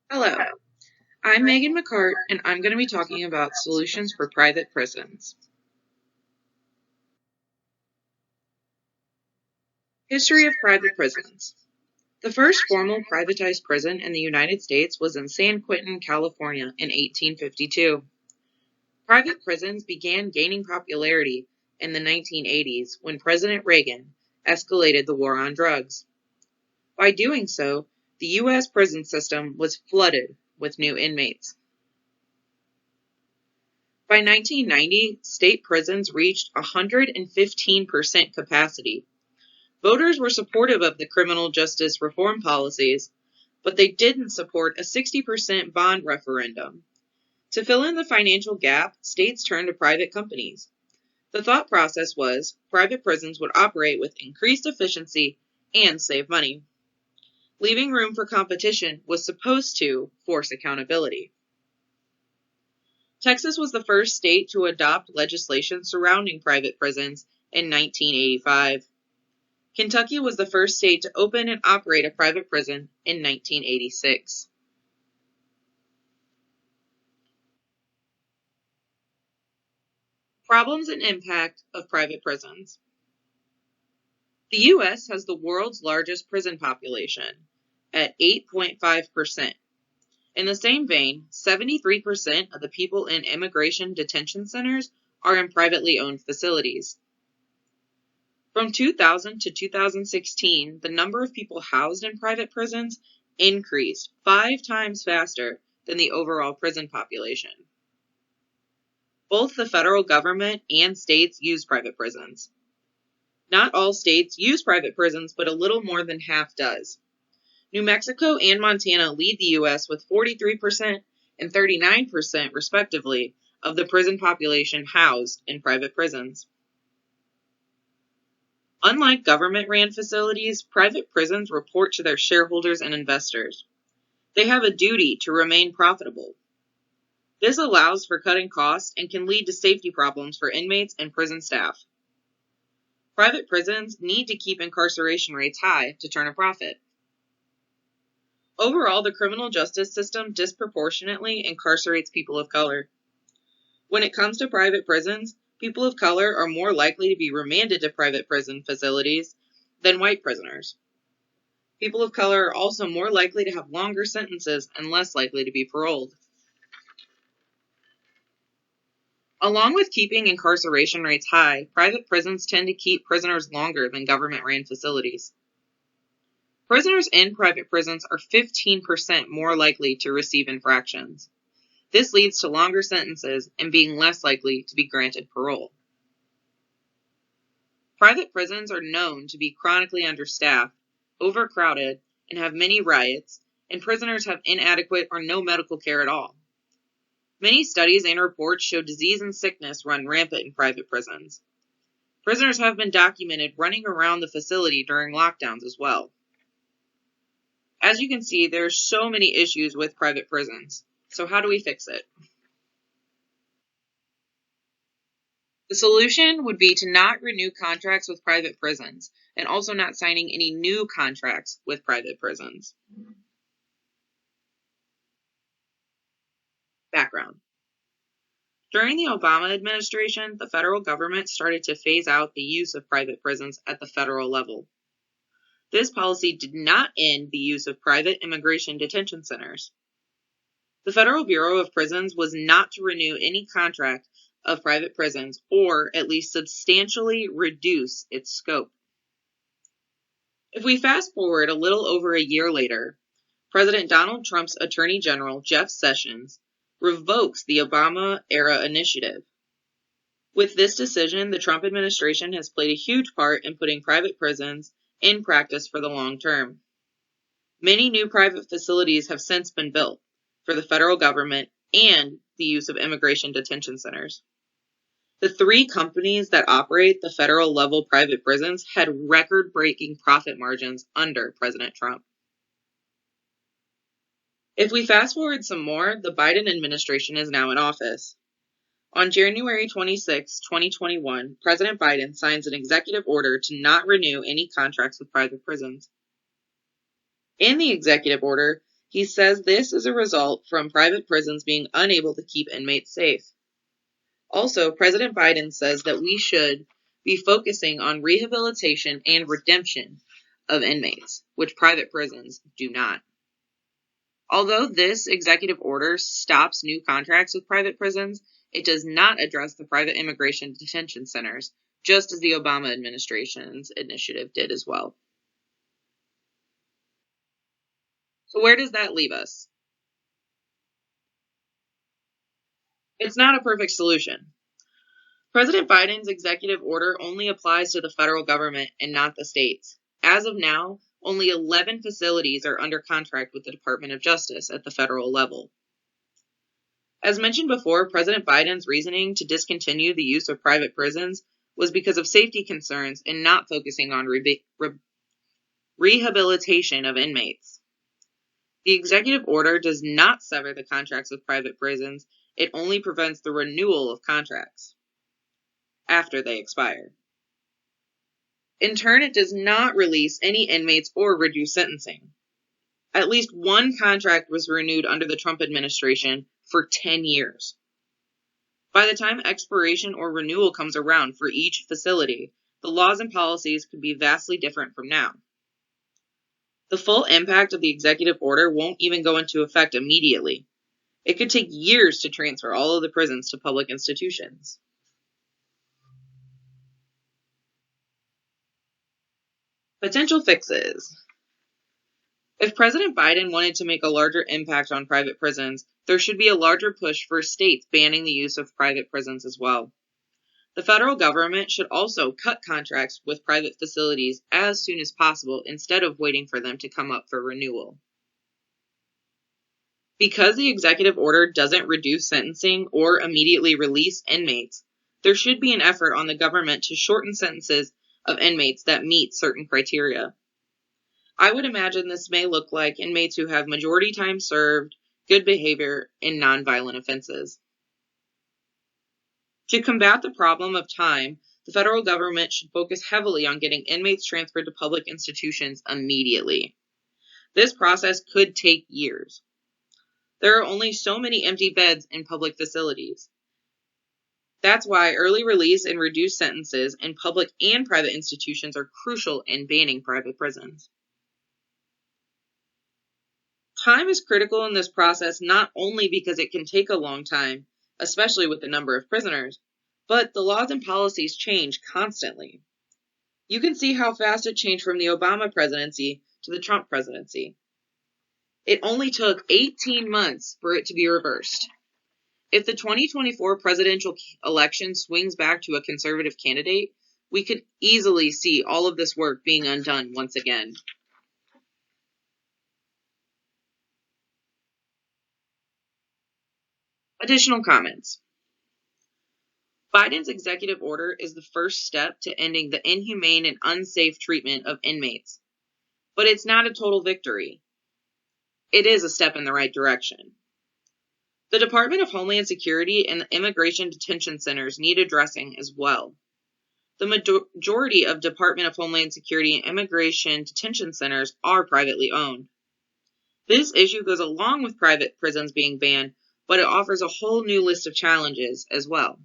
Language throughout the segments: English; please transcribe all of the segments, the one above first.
Hello, I'm Megan McCart, and I'm going to be talking about solutions for private prisons. History of private prisons. The first formal privatized prison in the United States was in San Quentin, California in 1852. Private prisons began gaining popularity in the 1980s when President Reagan escalated the war on drugs. By doing so, the U.S. prison system was flooded with new inmates. By 1990, state prisons reached 115% capacity. Voters were supportive of the criminal justice reform policies, but they didn't support a 60% bond referendum. To fill in the financial gap, states turned to private companies. The thought process was private prisons would operate with increased efficiency and save money. Leaving room for competition was supposed to force accountability. Texas was the first state to adopt legislation surrounding private prisons in 1985. Kentucky was the first state to open and operate a private prison in 1986. Problems and impact of private prisons. The U.S. has the world's largest prison population at 8.5%. In the same vein, 73% of the people in immigration detention centers are in privately owned facilities. From 2000 to 2016, the number of people housed in private prisons increased 5 times faster than the overall prison population. Both the federal government and states use private prisons. Not all states use private prisons, but a little more than half does. New Mexico and Montana lead the U.S. with 43% and 39%, respectively, of the prison population housed in private prisons. Unlike government-ran facilities, private prisons report to their shareholders and investors. They have a duty to remain profitable. This allows for cutting costs and can lead to safety problems for inmates and prison staff. Private prisons need to keep incarceration rates high to turn a profit. Overall, the criminal justice system disproportionately incarcerates people of color. When it comes to private prisons, people of color are more likely to be remanded to private prison facilities than white prisoners. People of color are also more likely to have longer sentences and less likely to be paroled. Along with keeping incarceration rates high, private prisons tend to keep prisoners longer than government-ran facilities. Prisoners in private prisons are 15% more likely to receive infractions. This leads to longer sentences and being less likely to be granted parole. Private prisons are known to be chronically understaffed, overcrowded, and have many riots, and prisoners have inadequate or no medical care at all. Many studies and reports show disease and sickness run rampant in private prisons. Prisoners have been documented running around the facility during lockdowns as well. As you can see, there are so many issues with private prisons. So how do we fix it? The solution would be to not renew contracts with private prisons, and also not signing any new contracts with private prisons. Background. During the Obama administration, the federal government started to phase out the use of private prisons at the federal level. This policy did not end the use of private immigration detention centers. The Federal Bureau of Prisons was not to renew any contract of private prisons, or at least substantially reduce its scope. If we fast forward a little over a year later, President Donald Trump's Attorney General, Jeff Sessions, revokes the Obama-era initiative. With this decision, the Trump administration has played a huge part in putting private prisons in practice for the long term. Many new private facilities have since been built for the federal government and the use of immigration detention centers. The 3 companies that operate the federal-level private prisons had record-breaking profit margins under President Trump. If we fast forward some more, the Biden administration is now in office. On January 26, 2021, President Biden signs an executive order to not renew any contracts with private prisons. In the executive order, He says this is a result from private prisons being unable to keep inmates safe. Also, President Biden says that we should be focusing on rehabilitation and redemption of inmates, which private prisons do not. Although this executive order stops new contracts with private prisons, it does not address the private immigration detention centers, just as the Obama administration's initiative did as well. So where does that leave us? It's not a perfect solution. President Biden's executive order only applies to the federal government and not the states. As of now, only 11 facilities are under contract with the Department of Justice at the federal level. As mentioned before, President Biden's reasoning to discontinue the use of private prisons was because of safety concerns and not focusing on rehabilitation of inmates. The executive order does not sever the contracts with private prisons, it only prevents the renewal of contracts after they expire. In turn, it does not release any inmates or reduce sentencing. At least one contract was renewed under the Trump administration for 10 years. By the time expiration or renewal comes around for each facility, the laws and policies could be vastly different from now. The full impact of the executive order won't even go into effect immediately. It could take years to transfer all of the prisons to public institutions. Potential fixes. If President Biden wanted to make a larger impact on private prisons, there should be a larger push for states banning the use of private prisons as well. The federal government should also cut contracts with private facilities as soon as possible instead of waiting for them to come up for renewal. Because the executive order doesn't reduce sentencing or immediately release inmates, there should be an effort on the government to shorten sentences of inmates that meet certain criteria. I would imagine this may look like inmates who have majority time served, good behavior, and nonviolent offenses. To combat the problem of time, the federal government should focus heavily on getting inmates transferred to public institutions immediately. This process could take years. There are only so many empty beds in public facilities. That's why early release and reduced sentences in public and private institutions are crucial in banning private prisons. Time is critical in this process not only because it can take a long time, especially with the number of prisoners, but the laws and policies change constantly. You can see how fast it changed from the Obama presidency to the Trump presidency. It only took 18 months for it to be reversed. If the 2024 presidential election swings back to a conservative candidate, we could easily see all of this work being undone once again. Additional comments. Biden's executive order is the first step to ending the inhumane and unsafe treatment of inmates. But it's not a total victory. It is a step in the right direction. The Department of Homeland Security and the immigration detention centers need addressing as well. The majority of Department of Homeland Security and immigration detention centers are privately owned. This issue goes along with private prisons being banned, but it offers a whole new list of challenges as well.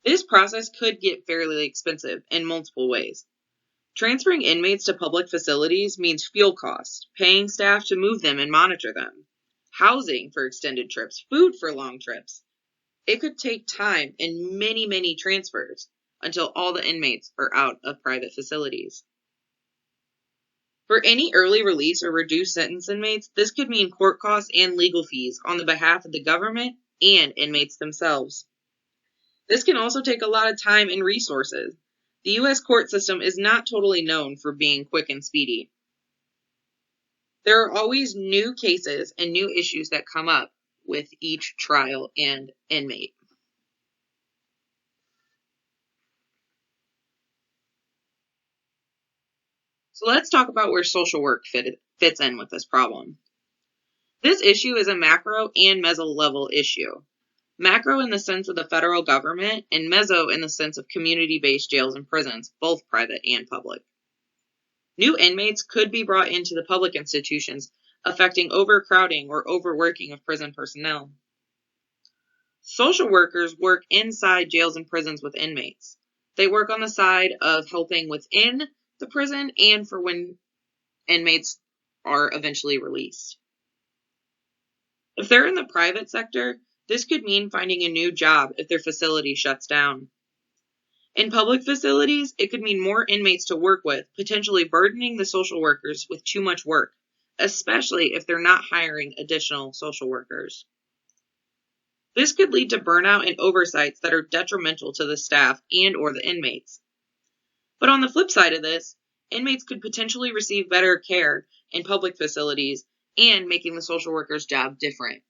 This process could get fairly expensive in multiple ways. Transferring inmates to public facilities means fuel costs, paying staff to move them and monitor them, housing for extended trips, food for long trips. It could take time and many transfers until all the inmates are out of private facilities. For any early release or reduced sentence inmates, this could mean court costs and legal fees on the behalf of the government and inmates themselves. This can also take a lot of time and resources. The U.S. court system is not totally known for being quick and speedy. There are always new cases and new issues that come up with each trial and inmate. So let's talk about where social work fits in with this problem. This issue is a macro and meso level issue. Macro in the sense of the federal government, and meso in the sense of community-based jails and prisons, both private and public. New inmates could be brought into the public institutions, affecting overcrowding or overworking of prison personnel. Social workers work inside jails and prisons with inmates. They work on the side of helping within the prison and for when inmates are eventually released. If they're in the private sector, this could mean finding a new job if their facility shuts down. In public facilities, it could mean more inmates to work with, potentially burdening the social workers with too much work, especially if they're not hiring additional social workers. This could lead to burnout and oversights that are detrimental to the staff and or the inmates. But on the flip side of this, inmates could potentially receive better care in public facilities and making the social worker's job different.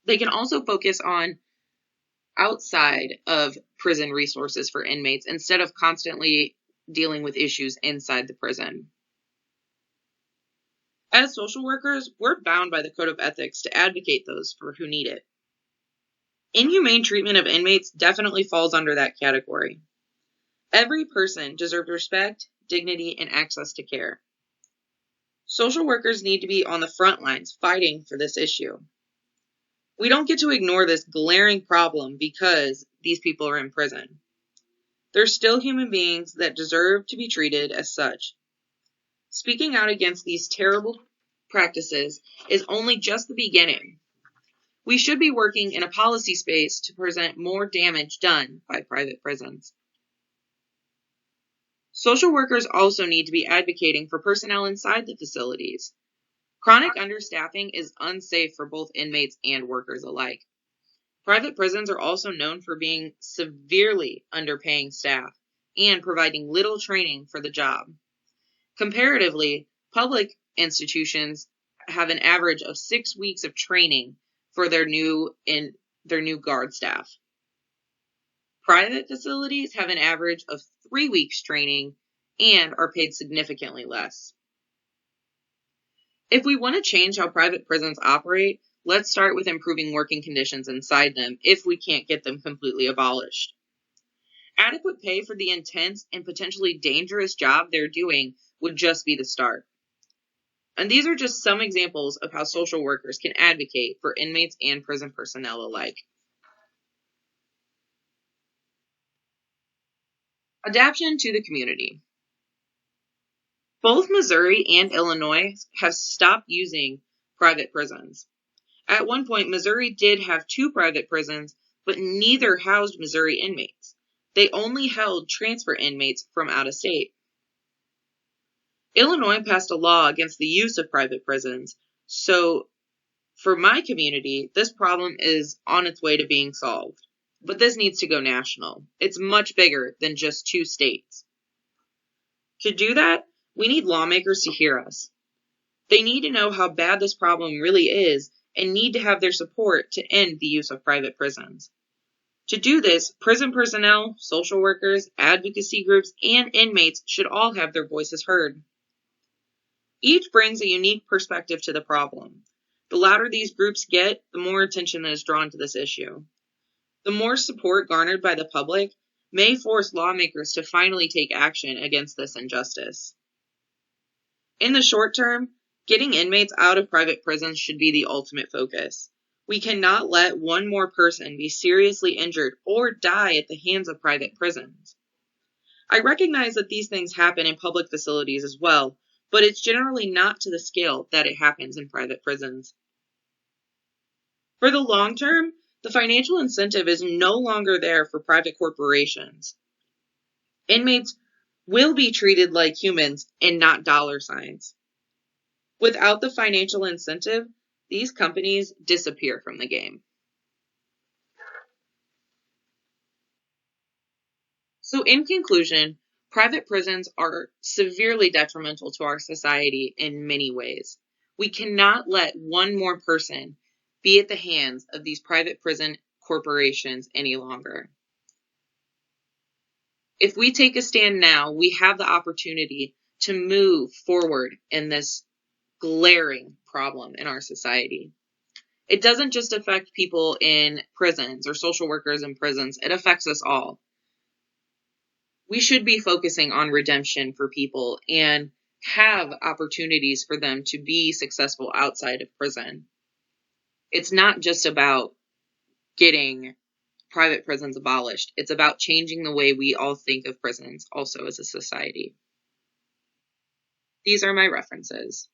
They can also focus on outside of prison resources for inmates instead of constantly dealing with issues inside the prison. As social workers, we're bound by the Code of Ethics to advocate those for who need it. Inhumane treatment of inmates definitely falls under that category. Every person deserves respect, dignity, and access to care. Social workers need to be on the front lines fighting for this issue. We don't get to ignore this glaring problem because these people are in prison. They're still human beings that deserve to be treated as such. Speaking out against these terrible practices is only just the beginning. We should be working in a policy space to prevent more damage done by private prisons. Social workers also need to be advocating for personnel inside the facilities. Chronic understaffing is unsafe for both inmates and workers alike. Private prisons are also known for being severely underpaying staff and providing little training for the job. Comparatively, public institutions have an average of 6 weeks of training for their new guard staff. Private facilities have an average of 3 weeks training and are paid significantly less. If we want to change how private prisons operate, let's start with improving working conditions inside them if we can't get them completely abolished. Adequate pay for the intense and potentially dangerous job they're doing would just be the start. And these are just some examples of how social workers can advocate for inmates and prison personnel alike. Adaptation to the community. Both Missouri and Illinois have stopped using private prisons. At one point, Missouri did have 2 private prisons, but neither housed Missouri inmates. They only held transfer inmates from out of state. Illinois passed a law against the use of private prisons, so for my community, this problem is on its way to being solved. But this needs to go national. It's much bigger than just 2 states. To do that, we need lawmakers to hear us. They need to know how bad this problem really is and need to have their support to end the use of private prisons. To do this, prison personnel, social workers, advocacy groups, and inmates should all have their voices heard. Each brings a unique perspective to the problem. The louder these groups get, the more attention that is drawn to this issue. The more support garnered by the public may force lawmakers to finally take action against this injustice. In the short term, getting inmates out of private prisons should be the ultimate focus. We cannot let one more person be seriously injured or die at the hands of private prisons. I recognize that these things happen in public facilities as well, but it's generally not to the scale that it happens in private prisons. For the long term, the financial incentive is no longer there for private corporations. Inmates will be treated like humans and not dollar signs. Without the financial incentive, these companies disappear from the game. So in conclusion, private prisons are severely detrimental to our society in many ways. We cannot let one more person be at the hands of these private prison corporations any longer. If we take a stand now, we have the opportunity to move forward in this glaring problem in our society. It doesn't just affect people in prisons or social workers in prisons, it affects us all. We should be focusing on redemption for people and have opportunities for them to be successful outside of prison. It's not just about getting private prisons abolished. It's about changing the way we all think of prisons also as a society. These are my references.